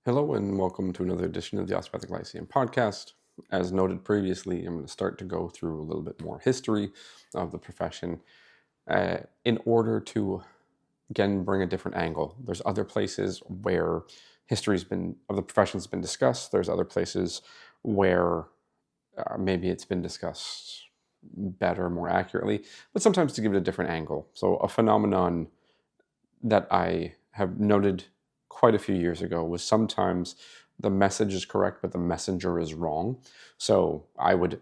Hello and welcome to another edition of the Osteopathic Lyceum podcast. As noted previously, I'm going to start to go through a little bit more history of the profession in order to, again, bring a different angle. There's other places where of the profession's been discussed. There's other places where maybe it's been discussed better, more accurately, but sometimes to give it a different angle. So a phenomenon that I have noted quite a few years ago was sometimes the message is correct, but the messenger is wrong. So I would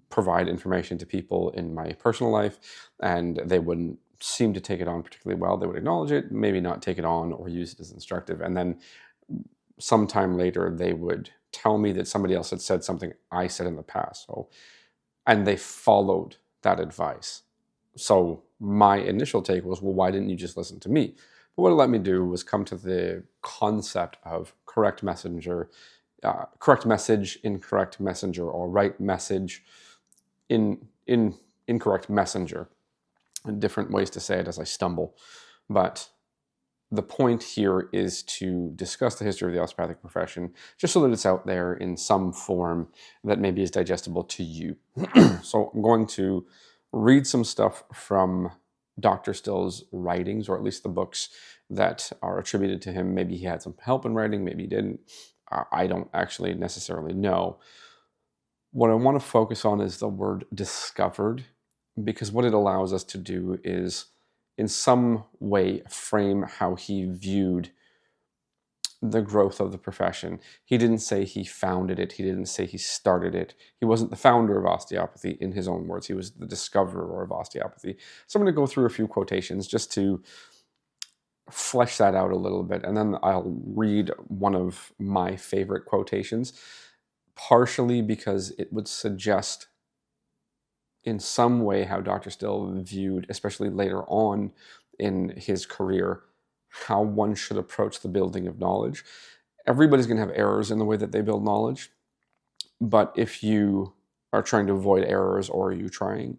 provide information to people in my personal life, and they wouldn't seem to take it on particularly well. They would acknowledge it, maybe not take it on or use it as instructive. And then sometime later, they would tell me that somebody else had said something I said in the past. And they followed that advice. So my initial take was, well, why didn't you just listen to me? But what it let me do was come to the concept of correct message, incorrect messenger, or right message, incorrect messenger. And different ways to say it as I stumble. But the point here is to discuss the history of the osteopathic profession, just so that it's out there in some form that maybe is digestible to you. So I'm going to read some stuff from Dr. Still's writings, or at least the books that are attributed to him. Maybe he had some help in writing, maybe he didn't. I don't actually necessarily know. What I want to focus on is the word discovered, because what it allows us to do is in some way frame how he viewed the growth of the profession. He didn't say he founded it. He didn't say he started it. He wasn't the founder of osteopathy, in his own words. He was the discoverer of osteopathy. So I'm going to go through a few quotations just to flesh that out a little bit. And then I'll read one of my favorite quotations, partially because it would suggest in some way how Dr. Still viewed, especially later on in his career, how one should approach the building of knowledge. Everybody's going to have errors in the way that they build knowledge, but if you are trying to avoid errors, or are you trying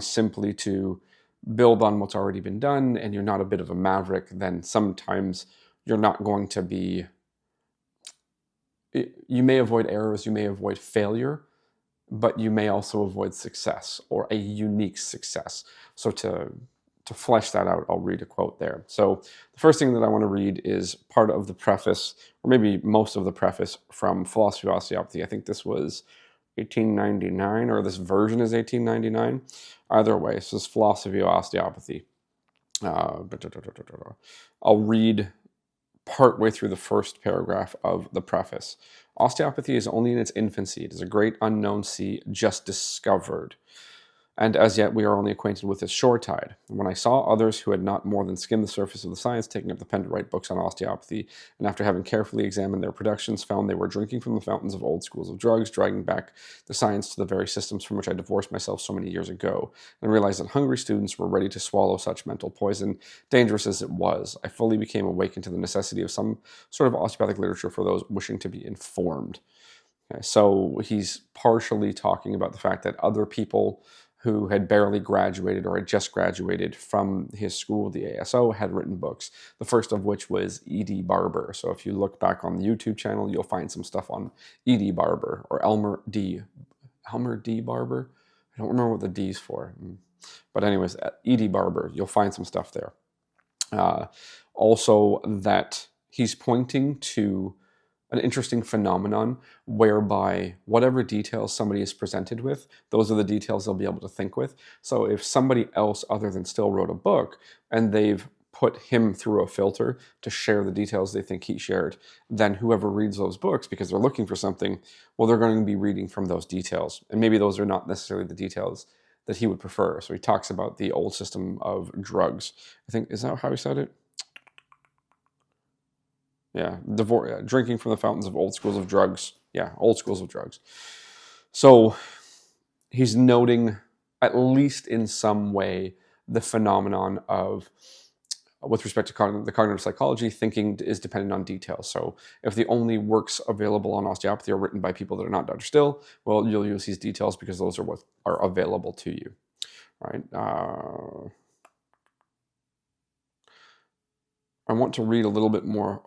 simply to build on what's already been done, and you're not a bit of a maverick, then sometimes you're not going to be... You may avoid errors, you may avoid failure, but you may also avoid success, or a unique success. So to flesh that out, I'll read a quote there. So the first thing that I want to read is part of the preface, or maybe most of the preface, from Philosophy of Osteopathy. I think this was 1899, or this version is 1899. Either way, this is Philosophy of Osteopathy. I'll read partway through the first paragraph of the preface. Osteopathy is only in its infancy. It is a great unknown sea just discovered, and as yet we are only acquainted with its shore tide. When I saw others who had not more than skimmed the surface of the science taking up the pen to write books on osteopathy, and after having carefully examined their productions, found they were drinking from the fountains of old schools of drugs, dragging back the science to the very systems from which I divorced myself so many years ago, and realized that hungry students were ready to swallow such mental poison, dangerous as it was, I fully became awakened to the necessity of some sort of osteopathic literature for those wishing to be informed. Okay, so he's partially talking about the fact that other people who had barely graduated or had just graduated from his school, the ASO, had written books. The first of which was E.D. Barber. So if you look back on the YouTube channel, you'll find some stuff on E.D. Barber, or Elmer D. Barber? I don't remember what the D's for. But anyways, E.D. Barber, you'll find some stuff there. Also that he's pointing to an interesting phenomenon whereby whatever details somebody is presented with, those are the details they'll be able to think with. So if somebody else other than Still wrote a book and they've put him through a filter to share the details they think he shared, then whoever reads those books, because they're looking for something, well, they're going to be reading from those details. And maybe those are not necessarily the details that he would prefer. So he talks about the old system of drugs. I think, is that how he said it? Yeah, drinking from the fountains of old schools of drugs. Yeah, old schools of drugs. So he's noting, at least in some way, the phenomenon of, with respect to the cognitive psychology, thinking is dependent on details. So if the only works available on osteopathy are written by people that are not Dr. Still, well, you'll use these details because those are what are available to you. Right? I want to read a little bit more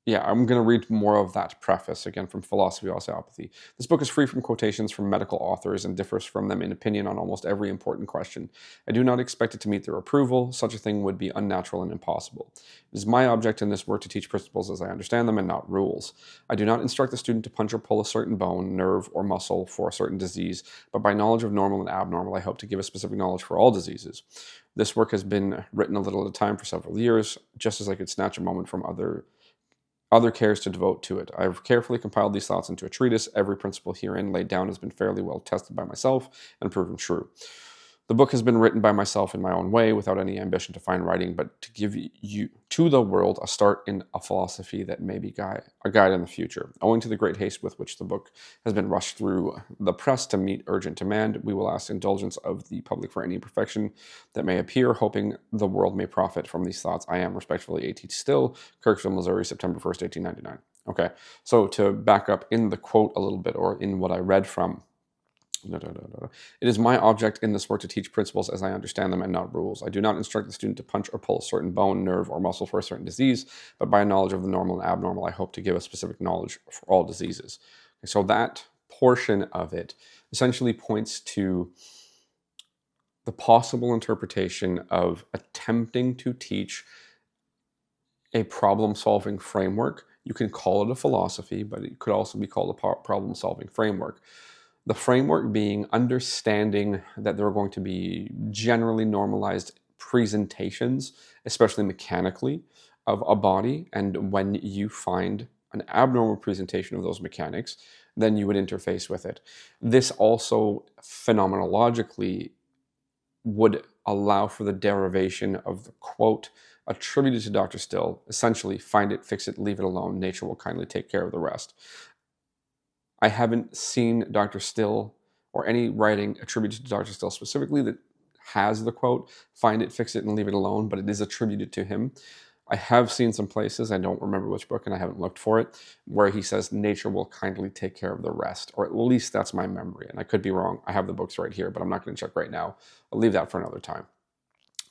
yeah, I'm going to read more of that preface again from Philosophy of Osteopathy. This book is free from quotations from medical authors and differs from them in opinion on almost every important question. I do not expect it to meet their approval. Such a thing would be unnatural and impossible. It is my object in this work to teach principles as I understand them and not rules. I do not instruct the student to punch or pull a certain bone, nerve, or muscle for a certain disease, but by knowledge of normal and abnormal, I hope to give a specific knowledge for all diseases. This work has been written a little at a time for several years, just as I could snatch a moment from other cares to devote to it. I have carefully compiled these thoughts into a treatise. Every principle herein laid down has been fairly well tested by myself and proven true. The book has been written by myself in my own way, without any ambition to fine writing, but to give you to the world a start in a philosophy that may be a guide in the future. Owing to the great haste with which the book has been rushed through the press to meet urgent demand, we will ask indulgence of the public for any imperfection that may appear, hoping the world may profit from these thoughts. I am respectfully A.T. Still, Kirksville, Missouri, September 1st, 1899. Okay, so to back up in the quote a little bit, or in what I read from, it is my object in this work to teach principles as I understand them and not rules. I do not instruct the student to punch or pull a certain bone, nerve, or muscle for a certain disease, but by a knowledge of the normal and abnormal, I hope to give a specific knowledge for all diseases. Okay, so that portion of it essentially points to the possible interpretation of attempting to teach a problem-solving framework. You can call it a philosophy, but it could also be called a problem-solving framework. The framework being understanding that there are going to be generally normalized presentations, especially mechanically, of a body. And when you find an abnormal presentation of those mechanics, then you would interface with it. This also phenomenologically would allow for the derivation of the quote attributed to Dr. Still, essentially, find it, fix it, leave it alone, nature will kindly take care of the rest. I haven't seen Dr. Still or any writing attributed to Dr. Still specifically that has the quote, find it, fix it, and leave it alone, but it is attributed to him. I have seen some places, I don't remember which book and I haven't looked for it, where he says nature will kindly take care of the rest, or at least that's my memory, and I could be wrong. I have the books right here, but I'm not going to check right now. I'll leave that for another time.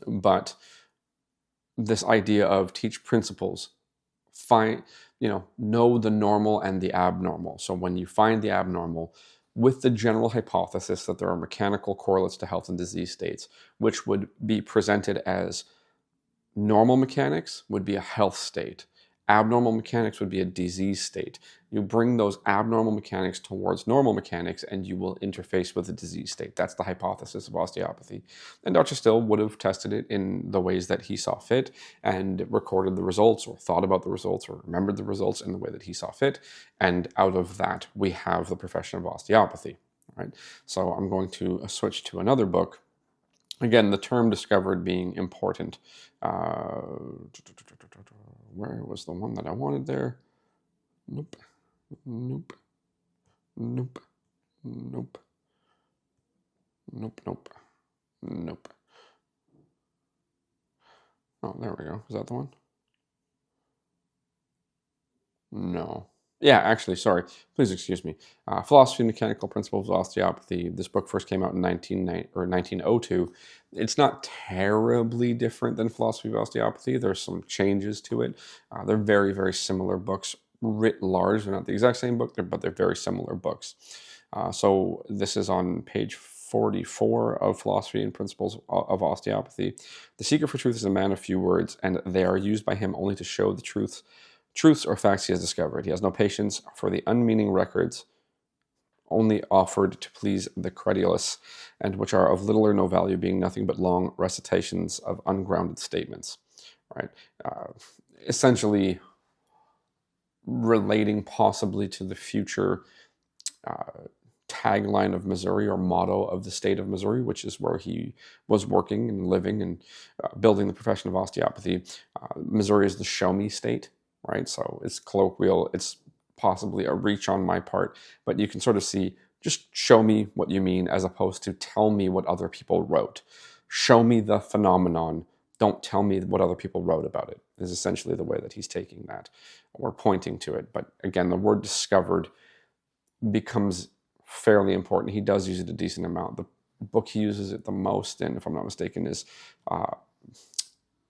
But this idea of teach principles, know the normal and the abnormal. So when you find the abnormal, with the general hypothesis that there are mechanical correlates to health and disease states, which would be presented as normal mechanics would be a health state. Abnormal mechanics would be a disease state. You bring those abnormal mechanics towards normal mechanics and you will interface with the disease state. That's the hypothesis of osteopathy. And Dr. Still would have tested it in the ways that he saw fit and recorded the results or thought about the results or remembered the results in the way that he saw fit. And out of that, we have the profession of osteopathy. Right? So I'm going to switch to another book. Again, the term discovered being important. Where was the one that I wanted there? Nope. Nope. Nope. Nope. Nope. Nope. Nope. Oh, there we go. Is that the one? No. Yeah, actually, sorry. Please excuse me. Philosophy and Mechanical Principles of Osteopathy. This book first came out in 1902. It's not terribly different than Philosophy of Osteopathy. There's some changes to it. They're very, very similar books writ large. They're not the exact same book, but they're very similar books. So this is on page 44 of Philosophy and Principles of Osteopathy. The seeker for truth is a man of few words, and they are used by him only to show the truths or facts he has discovered. He has no patience for the unmeaning records only offered to please the credulous, and which are of little or no value, being nothing but long recitations of ungrounded statements. Right? Essentially relating possibly to the future tagline of Missouri, or motto of the state of Missouri, which is where he was working and living and building the profession of osteopathy. Missouri is the show me state. Right, so it's colloquial, it's possibly a reach on my part, but you can sort of see, just show me what you mean as opposed to tell me what other people wrote. Show me the phenomenon, don't tell me what other people wrote about it, is essentially the way that he's taking that, or pointing to it. But again, the word discovered becomes fairly important. He does use it a decent amount. The book he uses it the most in, if I'm not mistaken, is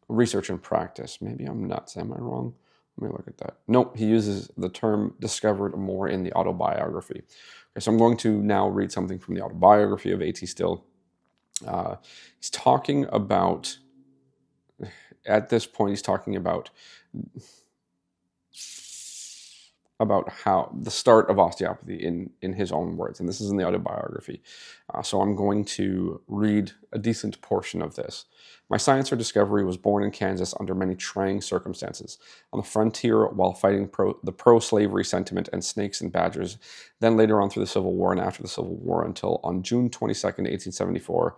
Research and Practice. Maybe I'm nuts, am I wrong? Let me look at that. Nope, he uses the term discovered more in the autobiography. Okay, so I'm going to now read something from the autobiography of A.T. Still. He's talking about, at this point, he's talking about how the start of osteopathy in his own words, and this is in the autobiography. So I'm going to read a decent portion of this. My science or discovery was born in Kansas under many trying circumstances, on the frontier while fighting the pro-slavery sentiment and snakes and badgers, then later on through the Civil War and after the Civil War until on June 22nd, 1874,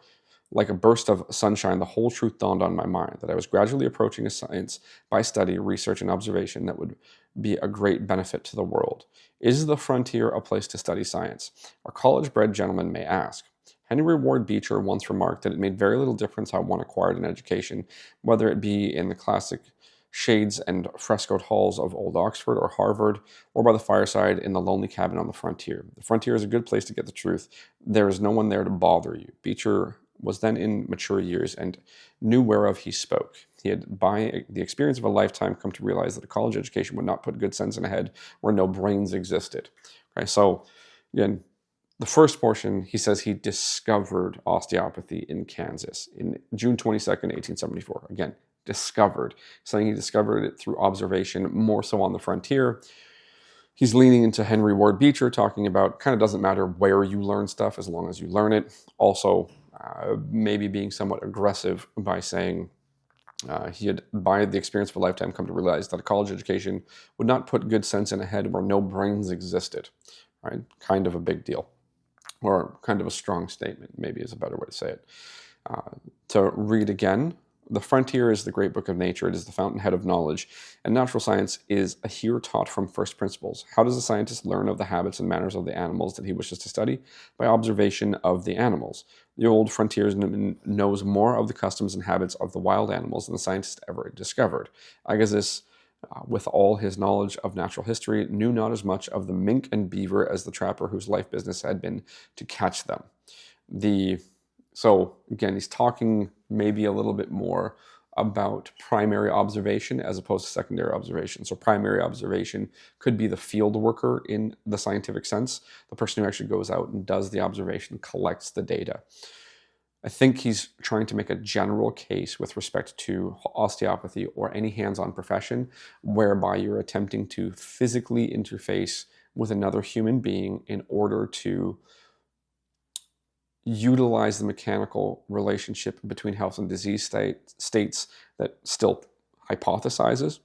like a burst of sunshine, the whole truth dawned on my mind, that I was gradually approaching a science by study, research, and observation that would be a great benefit to the world. Is the frontier a place to study science? A college-bred gentleman may ask. Henry Ward Beecher once remarked that it made very little difference how one acquired an education, whether it be in the classic shades and frescoed halls of old Oxford or Harvard, or by the fireside in the lonely cabin on the frontier. The frontier is a good place to get the truth. There is no one there to bother you. Beecher was then in mature years and knew whereof he spoke. He had, by the experience of a lifetime, come to realize that a college education would not put good sense in a head where no brains existed. Okay, so again, the first portion, he says he discovered osteopathy in Kansas in June 22nd, 1874. Again, discovered. Saying he discovered it through observation, more so on the frontier. He's leaning into Henry Ward Beecher, talking about kind of doesn't matter where you learn stuff as long as you learn it. Also, maybe being somewhat aggressive by saying he had, by the experience of a lifetime, come to realize that a college education would not put good sense in a head where no brains existed. Right? Kind of a big deal, or kind of a strong statement, maybe is a better way to say it. To read again, the frontier is the great book of nature. It is the fountainhead of knowledge, and natural science is a here taught from first principles. How does a scientist learn of the habits and manners of the animals that he wishes to study? By observation of the animals. The old frontiersman knows more of the customs and habits of the wild animals than the scientist ever discovered. Agassiz, with all his knowledge of natural history, knew not as much of the mink and beaver as the trapper whose life business had been to catch them. So again, he's talking maybe a little bit more about primary observation as opposed to secondary observation. So primary observation could be the field worker in the scientific sense, the person who actually goes out and does the observation, collects the data. I think he's trying to make a general case with respect to osteopathy or any hands-on profession whereby you're attempting to physically interface with another human being in order to utilize the mechanical relationship between health and disease states that Still hypothesizes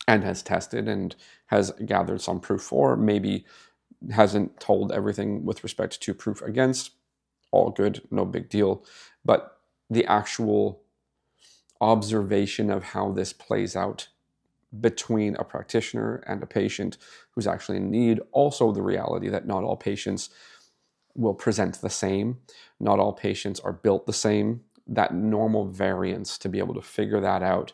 and has tested and has gathered some proof for, maybe hasn't told everything with respect to proof against. All good, no big deal. But the actual observation of how this plays out between a practitioner and a patient who's actually in need. Also the reality that not all patients will present the same. Not all patients are built the same. That normal variance, to be able to figure that out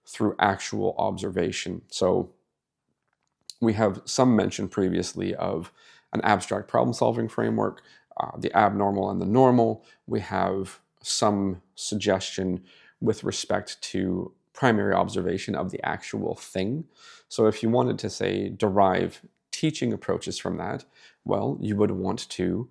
through actual observation. So we have some mention previously of an abstract problem-solving framework, the abnormal and the normal. We have some suggestion with respect to primary observation of the actual thing. So if you wanted to, say, derive teaching approaches from that, well, you would want to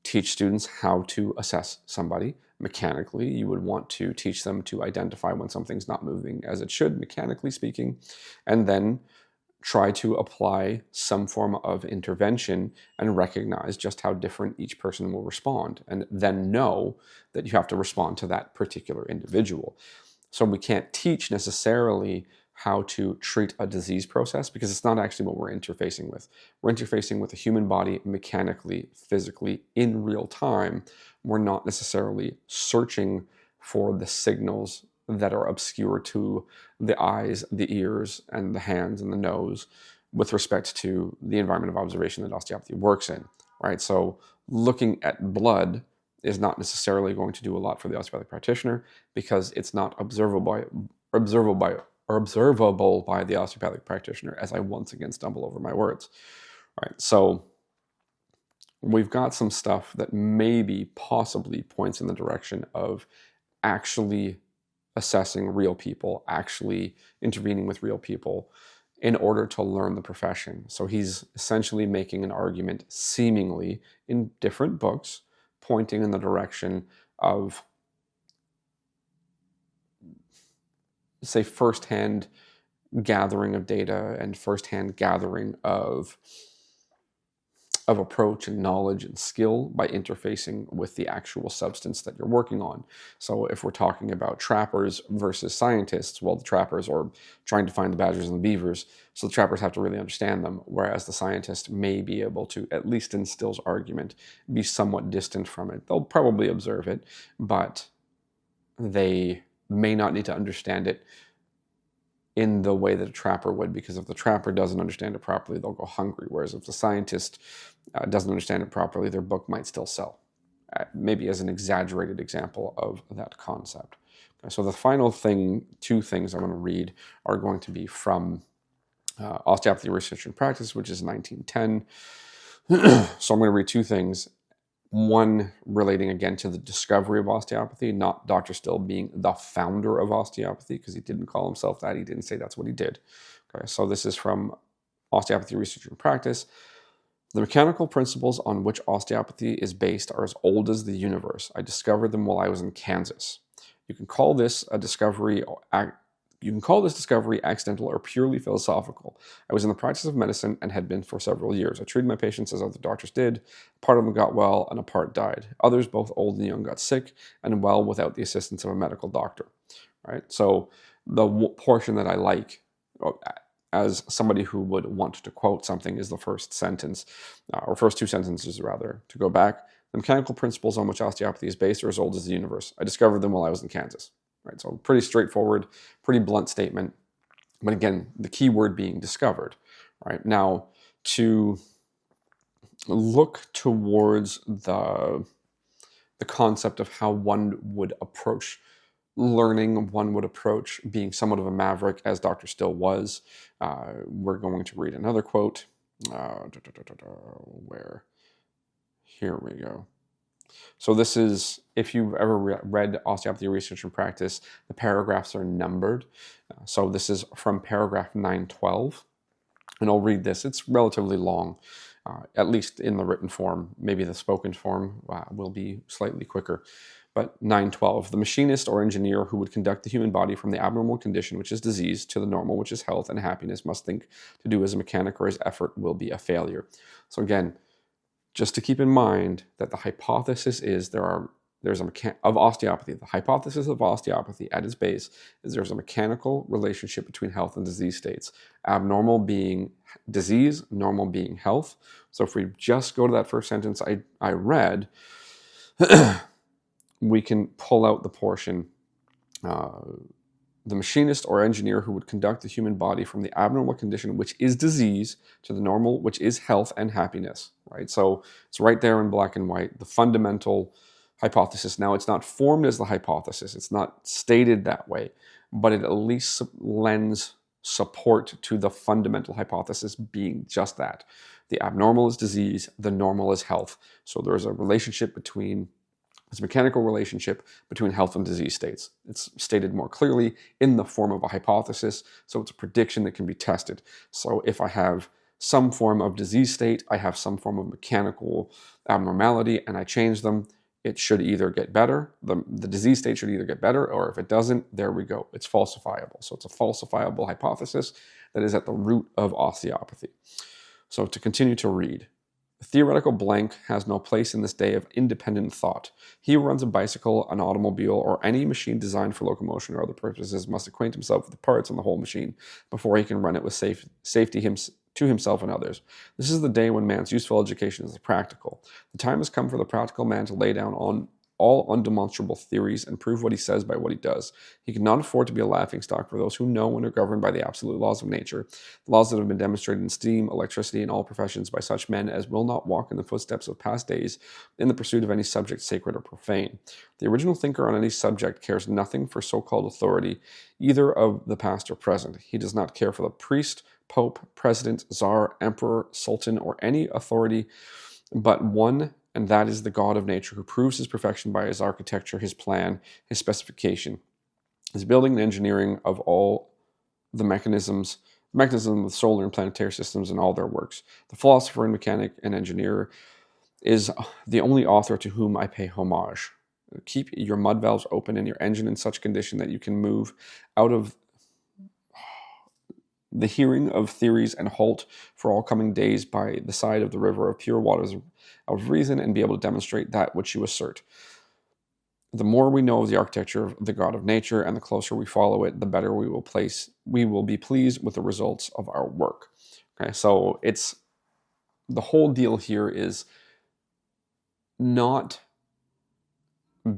teach students how to assess somebody mechanically. You would want to teach them to identify when something's not moving as it should, mechanically speaking, and then try to apply some form of intervention and recognize just how different each person will respond, and then know that you have to respond to that particular individual. So we can't teach necessarily how to treat a disease process because it's not actually what we're interfacing with. We're interfacing with the human body mechanically, physically, in real time. We're not necessarily searching for the signals that are obscure to the eyes, the ears, and the hands and the nose with respect to the environment of observation that osteopathy works in, right? So looking at blood is not necessarily going to do a lot for the osteopathic practitioner because it's not observable by the osteopathic practitioner, as I once again stumble over my words. Right, so we've got some stuff that maybe possibly points in the direction of actually assessing real people, actually intervening with real people in order to learn the profession. So he's essentially making an argument, seemingly in different books, pointing in the direction of, say, firsthand gathering of data and firsthand gathering of approach and knowledge and skill by interfacing with the actual substance that you're working on. So if we're talking about trappers versus scientists, well, the trappers are trying to find the badgers and the beavers, so the trappers have to really understand them, whereas the scientist may be able to, at least in Still's argument, be somewhat distant from it. They'll probably observe it, but they may not need to understand it in the way that a trapper would, because if the trapper doesn't understand it properly, they'll go hungry. Whereas if the scientist doesn't understand it properly, their book might still sell. Maybe as an exaggerated example of that concept. Okay, so the final two things I'm going to read are going to be from Osteopathy Research and Practice, which is 1910. So I'm going to read two things. One relating again to the discovery of osteopathy, not Dr. Still being the founder of osteopathy, because he didn't call himself that. He didn't say that's what he did. Okay, so this is from Osteopathy Research and Practice. The mechanical principles on which osteopathy is based are as old as the universe. I discovered them while I was in Kansas. You can call this discovery accidental or purely philosophical. I was in the practice of medicine and had been for several years. I treated my patients as other doctors did. A part of them got well and a part died. Others, both old and young, got sick and well without the assistance of a medical doctor. Right? So the portion that I like, as somebody who would want to quote something, is the first sentence, or first two sentences rather, to go back. The mechanical principles on which osteopathy is based are as old as the universe. I discovered them while I was in Kansas. Right, so pretty straightforward, pretty blunt statement. But again, the key word being discovered. Right, now, to look towards the concept of how one would approach learning, one would approach being somewhat of a maverick, as Dr. Still was. We're going to read another quote. Where? Here we go. So this is, if you've ever read Osteopathy Research and Practice, the paragraphs are numbered. So this is from paragraph 912. And I'll read this. It's relatively long, at least in the written form. Maybe the spoken form will be slightly quicker. But 912, the machinist or engineer who would conduct the human body from the abnormal condition, which is disease, to the normal, which is health and happiness, must think to do as a mechanic or his effort will be a failure. So again, just to keep in mind that the hypothesis is of osteopathy. The hypothesis of osteopathy at its base is there's a mechanical relationship between health and disease states. Abnormal being disease, normal being health. So if we just go to that first sentence I read, we can pull out the portion, the machinist or engineer who would conduct the human body from the abnormal condition, which is disease, to the normal, which is health and happiness, right? So it's right there in black and white, the fundamental hypothesis. Now, it's not formed as the hypothesis. It's not stated that way, but it at least lends support to the fundamental hypothesis being just that. The abnormal is disease, the normal is health. So there's a relationship between It's a mechanical relationship between health and disease states. It's stated more clearly in the form of a hypothesis, so it's a prediction that can be tested. So if I have some form of disease state, I have some form of mechanical abnormality, and I change them, it should either get better, the disease state should either get better, or if it doesn't, there we go. It's falsifiable. So it's a falsifiable hypothesis that is at the root of osteopathy. So to continue to read, the theoretical blank has no place in this day of independent thought. He who runs a bicycle, an automobile, or any machine designed for locomotion or other purposes must acquaint himself with the parts on the whole machine before he can run it with safety to himself and others. This is the day when man's useful education is practical. The time has come for the practical man to lay down on all undemonstrable theories and prove what he says by what he does. He cannot afford to be a laughingstock for those who know and are governed by the absolute laws of nature, the laws that have been demonstrated in steam, electricity, and all professions by such men as will not walk in the footsteps of past days in the pursuit of any subject sacred or profane. The original thinker on any subject cares nothing for so-called authority, either of the past or present. He does not care for the priest, pope, president, czar, emperor, sultan, or any authority but one, and that is the God of nature, who proves his perfection by his architecture, his plan, his specification, his building and engineering of all the mechanisms mechanism of solar and planetary systems in all their works. The philosopher and mechanic and engineer is the only author to whom I pay homage. Keep your mud valves open and your engine in such condition that you can move out of the hearing of theories and halt for all coming days by the side of the river of pure waters of reason and be able to demonstrate that which you assert. The more we know of the architecture of the God of nature and the closer we follow it, the better we will be pleased with the results of our work. Okay, so it's the whole deal here is not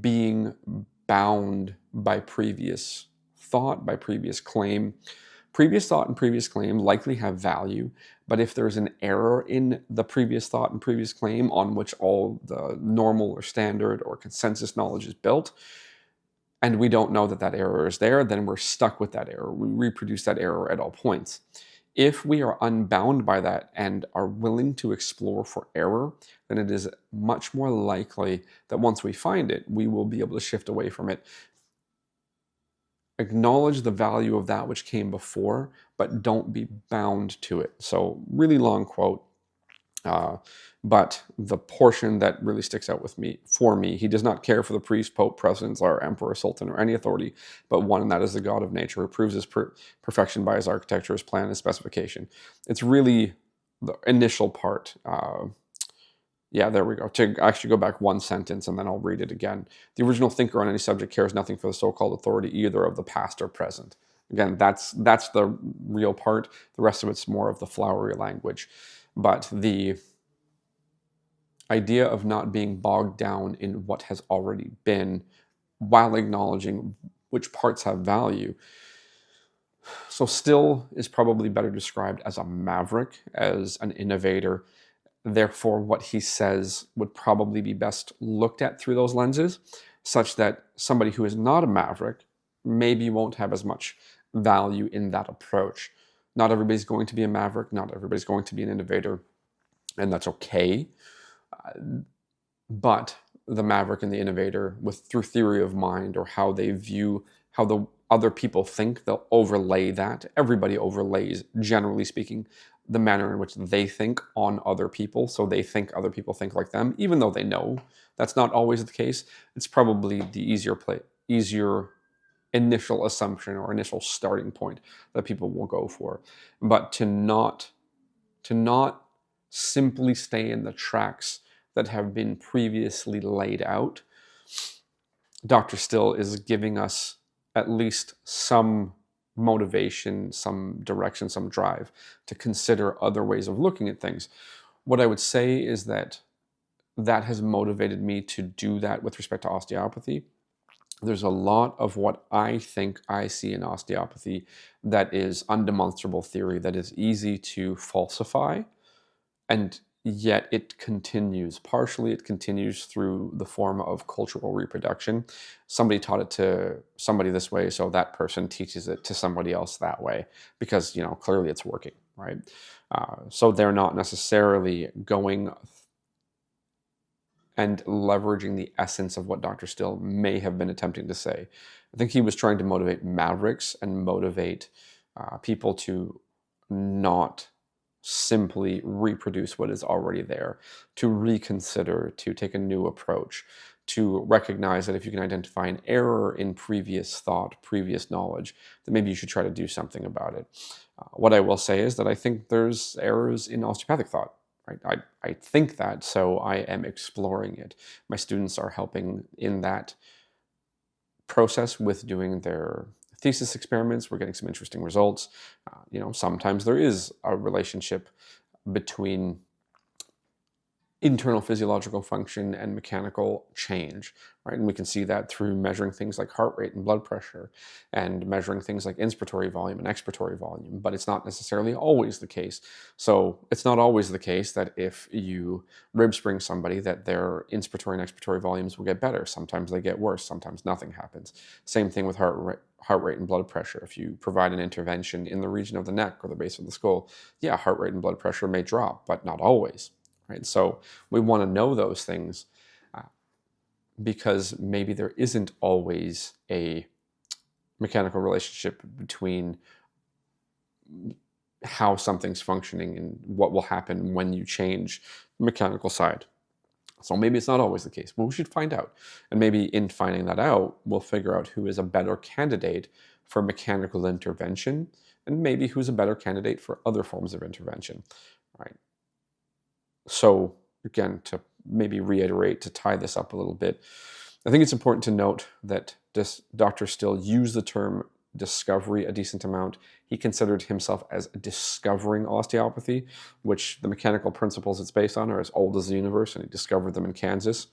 being bound by previous thought, by previous claim. Previous thought and previous claim likely have value, but if there's an error in the previous thought and previous claim on which all the normal or standard or consensus knowledge is built, and we don't know that that error is there, then we're stuck with that error. We reproduce that error at all points. If we are unbound by that and are willing to explore for error, then it is much more likely that once we find it, we will be able to shift away from it. Acknowledge the value of that which came before, but don't be bound to it. So really long quote, but the portion that really sticks out for me, he does not care for the priest, pope, president, czar, emperor, sultan, or any authority, but one, and that is the God of nature, who proves his perfection by his architecture, his plan, his specification. It's really the initial part. Yeah, there we go. To actually go back one sentence, and then I'll read it again. The original thinker on any subject cares nothing for the so-called authority, either of the past or present. Again, that's the real part. The rest of it's more of the flowery language. But the idea of not being bogged down in what has already been while acknowledging which parts have value. So Still is probably better described as a maverick, as an innovator. Therefore, what he says would probably be best looked at through those lenses, such that somebody who is not a maverick maybe won't have as much value in that approach. Not everybody's going to be a maverick, not everybody's going to be an innovator, and that's okay. But the maverick and the innovator, through theory of mind or how they view how the other people think, they'll overlay that. Everybody overlays, generally speaking, the manner in which they think on other people. So they think other people think like them, even though they know that's not always the case. It's probably the easier initial assumption or initial starting point that people will go for. But to not simply stay in the tracks that have been previously laid out, Dr. Still is giving us at least some motivation, some direction, some drive to consider other ways of looking at things. What I would say is that has motivated me to do that with respect to osteopathy. There's a lot of what I think I see in osteopathy that is undemonstrable theory, that is easy to falsify, and yet it continues. Partially, it continues through the form of cultural reproduction. Somebody taught it to somebody this way, so that person teaches it to somebody else that way, because, clearly it's working, right? So they're not necessarily going and leveraging the essence of what Dr. Still may have been attempting to say. I think he was trying to motivate mavericks and motivate people to not simply reproduce what is already there, to reconsider, to take a new approach, to recognize that if you can identify an error in previous thought, previous knowledge, then maybe you should try to do something about it. What I will say is that I think there's errors in osteopathic thought. Right? I think that, so I am exploring it. My students are helping in that process with doing their thesis experiments. We're getting some interesting results. Sometimes there is a relationship between internal physiological function and mechanical change, right? And we can see that through measuring things like heart rate and blood pressure, and measuring things like inspiratory volume and expiratory volume, but it's not necessarily always the case. So it's not always the case that if you rib spring somebody that their inspiratory and expiratory volumes will get better. Sometimes they get worse, sometimes nothing happens. Same thing with heart rate and blood pressure. If you provide an intervention in the region of the neck or the base of the skull, yeah, heart rate and blood pressure may drop, but not always. Right? So we want to know those things because maybe there isn't always a mechanical relationship between how something's functioning and what will happen when you change the mechanical side. So maybe it's not always the case, but we should find out. And maybe in finding that out, we'll figure out who is a better candidate for mechanical intervention, and maybe who's a better candidate for other forms of intervention, right? So again, to maybe reiterate, to tie this up a little bit, I think it's important to note that Dr. Still used the term discovery a decent amount. He considered himself as discovering osteopathy, which the mechanical principles it's based on are as old as the universe, and he discovered them in Kansas,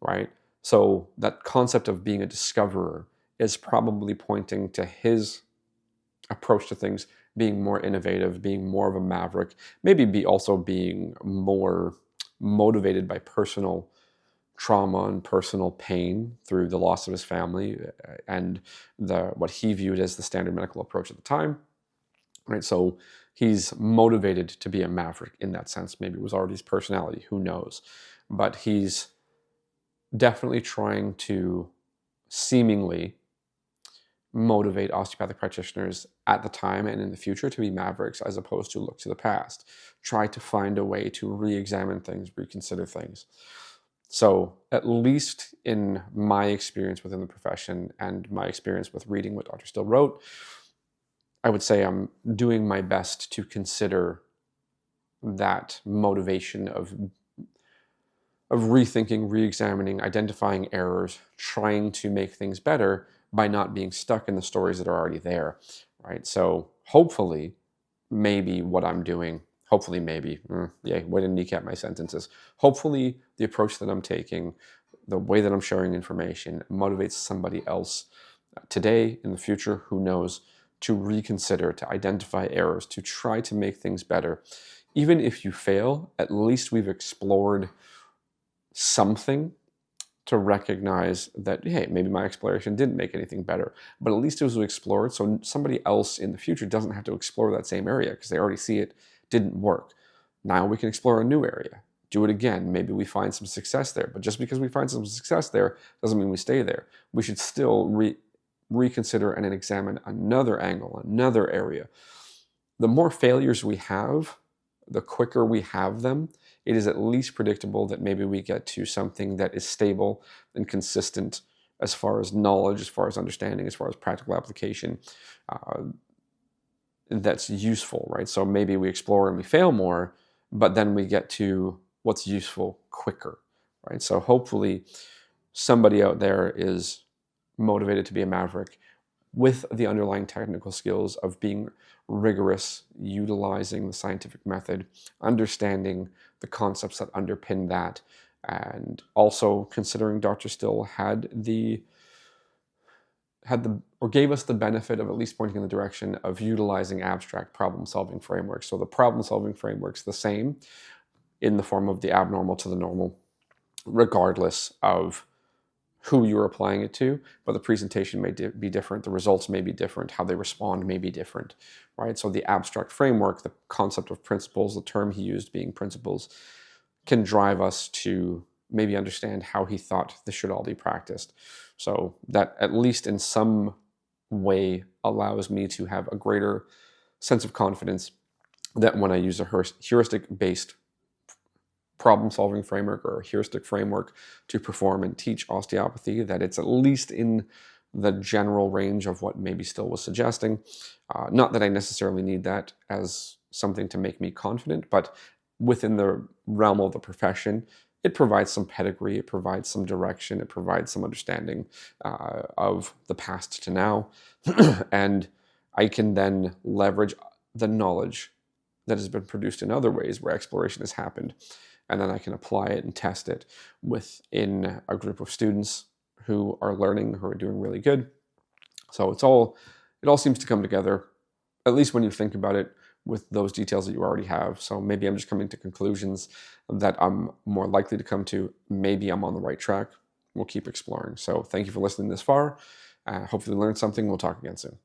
right? So that concept of being a discoverer is probably pointing to his approach to things being more innovative, being more of a maverick, maybe also being more motivated by personal trauma and personal pain through the loss of his family and what he viewed as the standard medical approach at the time, right? So he's motivated to be a maverick in that sense. Maybe it was already his personality, who knows? But he's definitely trying to seemingly motivate osteopathic practitioners at the time and in the future to be mavericks, as opposed to look to the past. Try to find a way to re-examine things, reconsider things. So at least in my experience within the profession and my experience with reading what Dr. Still wrote, I would say I'm doing my best to consider that motivation of rethinking, re-examining, identifying errors, trying to make things better by not being stuck in the stories that are already there, right? So hopefully, maybe what I'm doing, way to kneecap my sentences. Hopefully the approach that I'm taking, the way that I'm sharing information motivates somebody else today, in the future, who knows, to reconsider, to identify errors, to try to make things better. Even if you fail, at least we've explored something to recognize that, hey, maybe my exploration didn't make anything better, but at least it was explored, so somebody else in the future doesn't have to explore that same area because they already see it didn't work. Now we can explore a new area, do it again. Maybe we find some success there, but just because we find some success there doesn't mean we stay there. We should still reconsider and examine another angle, another area. The more failures we have, the quicker we have them, it is at least predictable that maybe we get to something that is stable and consistent as far as knowledge, as far as understanding, as far as practical application, that's useful, right? So maybe we explore and we fail more, but then we get to what's useful quicker, right? So hopefully somebody out there is motivated to be a maverick with the underlying technical skills of being rigorous, utilizing the scientific method, understanding the concepts that underpin that, and also considering Dr. Still gave us the benefit of at least pointing in the direction of utilizing abstract problem-solving frameworks. So the problem-solving framework's the same in the form of the abnormal to the normal, regardless of who you're applying it to, but the presentation may be different, the results may be different, how they respond may be different, right? So the abstract framework, the concept of principles, the term he used being principles, can drive us to maybe understand how he thought this should all be practiced. So that, at least in some way, allows me to have a greater sense of confidence that when I use a heuristic-based problem-solving framework or a heuristic framework to perform and teach osteopathy, that it's at least in the general range of what maybe Still was suggesting. Not that I necessarily need that as something to make me confident, but within the realm of the profession, it provides some pedigree, it provides some direction, it provides some understanding of the past to now, and I can then leverage the knowledge that has been produced in other ways where exploration has happened, and then I can apply it and test it within a group of students who are learning, who are doing really good. So it all seems to come together, at least when you think about it, with those details that you already have. So maybe I'm just coming to conclusions that I'm more likely to come to. Maybe I'm on the right track. We'll keep exploring. So thank you for listening this far. Hopefully learned something. We'll talk again soon.